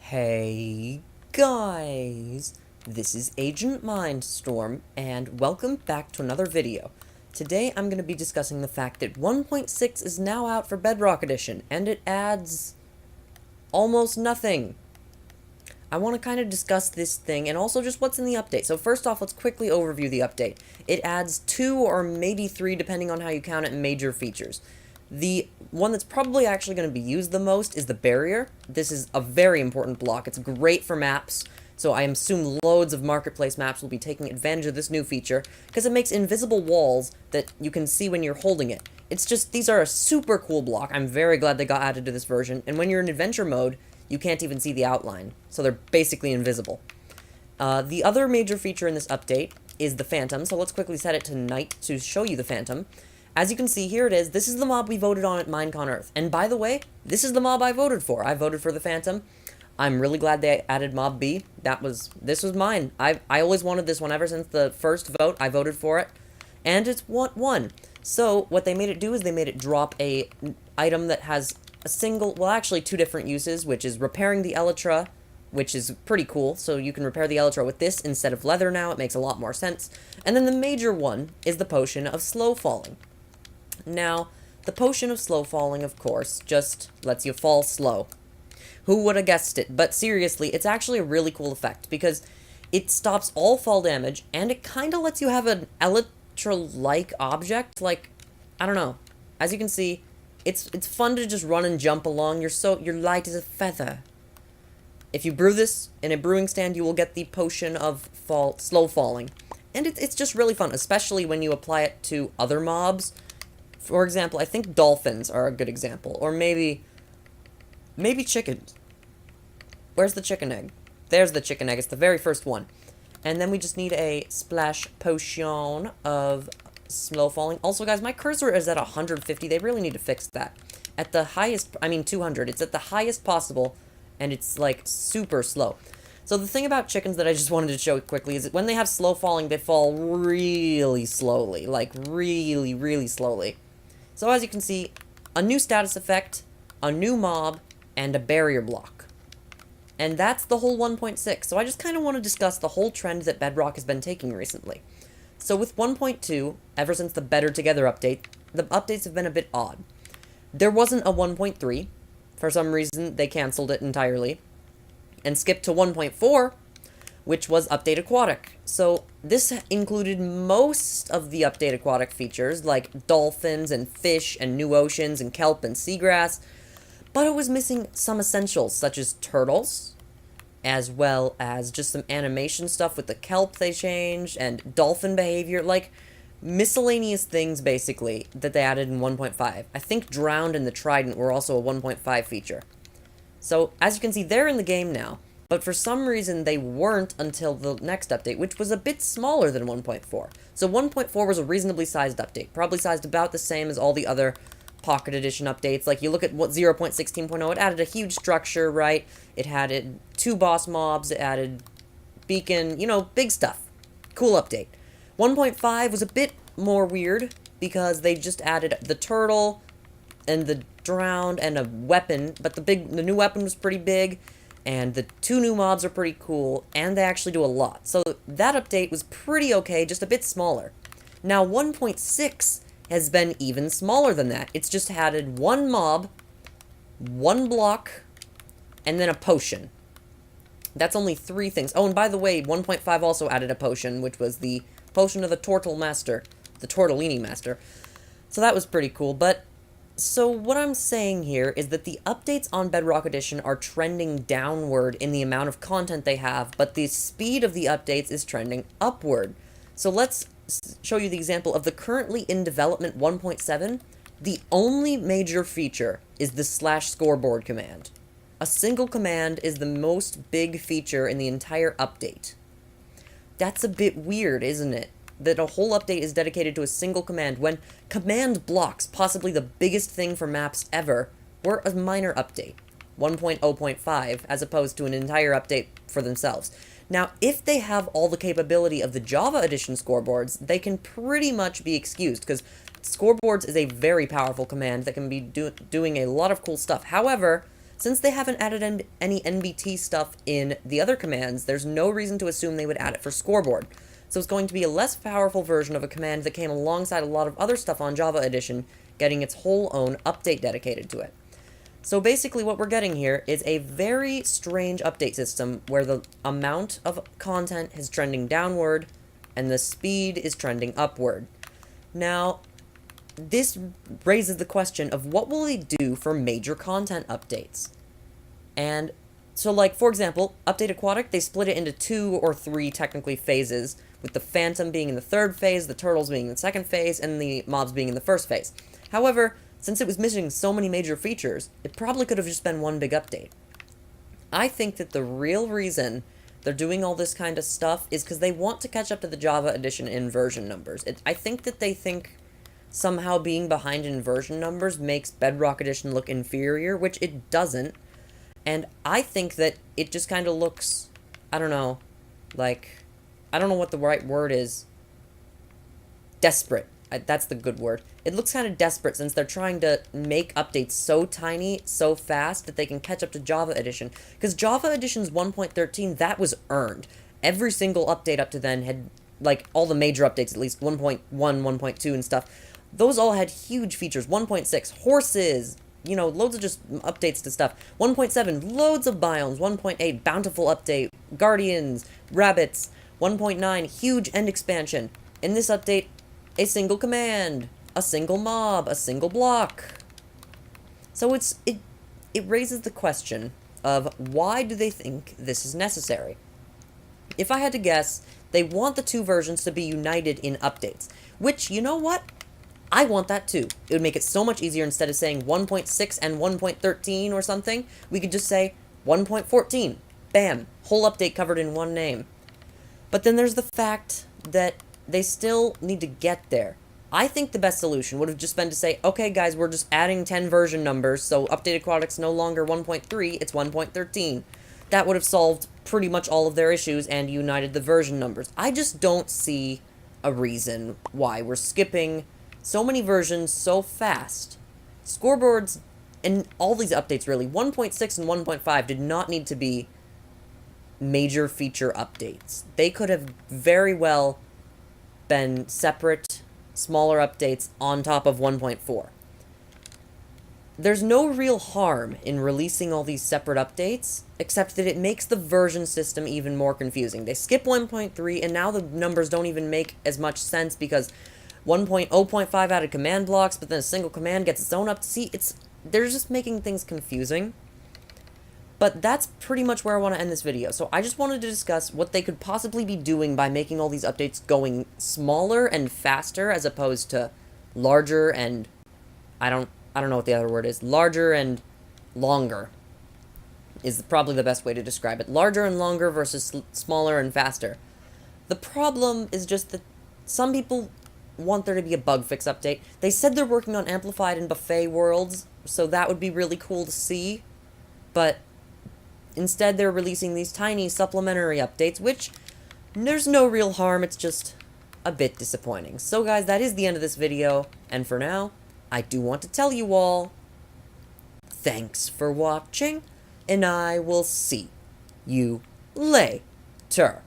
Hey guys, this is AgentMindStorm, and welcome back to another video. Today I'm going to be discussing the fact that 1.6 is now out for Bedrock Edition, and it adds almost nothing. I want to kind of discuss this thing, and also just what's in the update. So first off, let's quickly overview the update. It adds 2 or maybe 3, depending on how you count it, major features. The one that's probably actually going to be used the most is the barrier. This is a very important block. It's great for maps, so I assume loads of marketplace maps will be taking advantage of this new feature, because it makes invisible walls that you can see when you're holding it. It's just, these are a super cool block. I'm very glad they got added to this version, and when you're in adventure mode, you can't even see the outline, so they're basically invisible. The other major feature in this update is the Phantom, so let's quickly set it to night to show you the Phantom. As you can see, here it is. This is the mob we voted on at Minecon Earth. And by the way, this is the mob I voted for. I voted for the Phantom. I'm really glad they added Mob B. This was mine. I always wanted this one ever since the first vote. I voted for it. And it's what won. So, what they made it do is they made it drop a item that has a single, well actually 2 different uses, which is repairing the elytra, which is pretty cool. So you can repair the elytra with this instead of leather now. It makes a lot more sense. And then the major one is the potion of slow falling. Now, the potion of slow falling, of course, just lets you fall slow. Who would have guessed it? But seriously, it's actually a really cool effect, because it stops all fall damage, and it kind of lets you have an elytra-like object, like, I don't know. As you can see, it's fun to just run and jump along. You're light as a feather. If you brew this in a brewing stand, you will get the potion of slow falling. And it's just really fun, especially when you apply it to other mobs. For example, I think dolphins are a good example. Or maybe chickens. Where's the chicken egg? There's the chicken egg. It's the very first one. And then we just need a splash potion of slow falling. Also, guys, my cursor is at 150. They really need to fix that. At the highest, 200. It's at the highest possible, and it's, like, super slow. So the thing about chickens that I just wanted to show quickly is that when they have slow falling, they fall really slowly. Like, really, really slowly. So as you can see, a new status effect, a new mob, and a barrier block. And that's the whole 1.6, so I just kind of want to discuss the whole trend that Bedrock has been taking recently. So with 1.2, ever since the Better Together update, the updates have been a bit odd. There wasn't a 1.3, for some reason they cancelled it entirely, and skipped to 1.4, which was Update Aquatic. So this included most of the Update Aquatic features, like dolphins and fish and new oceans and kelp and seagrass, but it was missing some essentials, such as turtles, as well as just some animation stuff with the kelp they changed, and dolphin behavior, like miscellaneous things, basically, that they added in 1.5. I think Drowned and the Trident were also a 1.5 feature. So, as you can see, they're in the game now. But for some reason, they weren't until the next update, which was a bit smaller than 1.4. So 1.4 was a reasonably sized update, probably sized about the same as all the other Pocket Edition updates. Like, you look at what 0.16.0, it added a huge structure, right? It added 2 boss mobs, it added beacon, big stuff. Cool update. 1.5 was a bit more weird, because they just added the turtle and the drowned and a weapon, but the new weapon was pretty big. And the 2 new mobs are pretty cool, and they actually do a lot. So that update was pretty okay, just a bit smaller. Now 1.6 has been even smaller than that. It's just added 1 mob, 1 block, and then a potion. That's only 3 things. Oh, and by the way, 1.5 also added a potion, which was the potion of the Tortellini Master. So that was pretty cool, but so what I'm saying here is that the updates on Bedrock Edition are trending downward in the amount of content they have, but the speed of the updates is trending upward. So let's show you the example of the currently in development 1.7. The only major feature is the /scoreboard command. A single command is the most big feature in the entire update. That's a bit weird, isn't it? That a whole update is dedicated to a single command, when command blocks, possibly the biggest thing for maps ever, were a minor update, 1.0.5, as opposed to an entire update for themselves. Now, if they have all the capability of the Java Edition scoreboards, they can pretty much be excused, because scoreboards is a very powerful command that can be doing a lot of cool stuff. However, Since they haven't added any NBT stuff in the other commands, there's no reason to assume they would add it for scoreboard. So it's going to be a less powerful version of a command that came alongside a lot of other stuff on Java Edition, getting its whole own update dedicated to it. So basically what we're getting here is a very strange update system where the amount of content is trending downward and the speed is trending upward. Now, this raises the question of what will they do for major content updates? And so, like, for example, Update Aquatic, they split it into 2 or 3 technically phases, with the Phantom being in the 3rd phase, the Turtles being in the 2nd phase, and the Mobs being in the 1st phase. However, since it was missing so many major features, it probably could have just been one big update. I think that the real reason they're doing all this kind of stuff is because they want to catch up to the Java Edition in version numbers. I think that they think somehow being behind in version numbers makes Bedrock Edition look inferior, which it doesn't. And I think that it just kind of looks, I don't know, like, I don't know what the right word is. Desperate. That's the good word. It looks kind of desperate since they're trying to make updates so tiny, so fast, that they can catch up to Java Edition. Because Java Edition's 1.13, that was earned. Every single update up to then had, like, all the major updates, at least 1.1, 1.2 and stuff. Those all had huge features. 1.6, horses, you know, loads of just updates to stuff. 1.7, loads of biomes. 1.8, bountiful update. Guardians, rabbits. 1.9, huge end expansion. In this update, a single command, a single mob, a single block. So it raises the question of why do they think this is necessary? If I had to guess, they want the 2 versions to be united in updates, which, you know what? I want that too. It would make it so much easier. Instead of saying 1.6 and 1.13 or something, we could just say 1.14. Bam, whole update covered in one name. But then there's the fact that they still need to get there. I think the best solution would have just been to say, okay guys, we're just adding 10 version numbers, so Update Aquatic's no longer 1.3, it's 1.13. That would have solved pretty much all of their issues and united the version numbers. I just don't see a reason why we're skipping so many versions so fast. Scoreboards and all these updates really, 1.6 and 1.5 did not need to be major feature updates. They could have very well been separate, smaller updates on top of 1.4. There's no real harm in releasing all these separate updates, except that it makes the version system even more confusing. They skip 1.3, and now the numbers don't even make as much sense because 1.0.5 added command blocks, but then a single command gets its own up. See, they're just making things confusing. But that's pretty much where I want to end this video. So I just wanted to discuss what they could possibly be doing by making all these updates going smaller and faster as opposed to larger and I don't know what the other word is. Larger and longer is probably the best way to describe it. Larger and longer versus smaller and faster. The problem is just that some people want there to be a bug fix update. They said they're working on Amplified and Buffet worlds, so that would be really cool to see. But instead, they're releasing these tiny supplementary updates, which there's no real harm, it's just a bit disappointing. So guys, that is the end of this video, and for now, I do want to tell you all, thanks for watching, and I will see you later.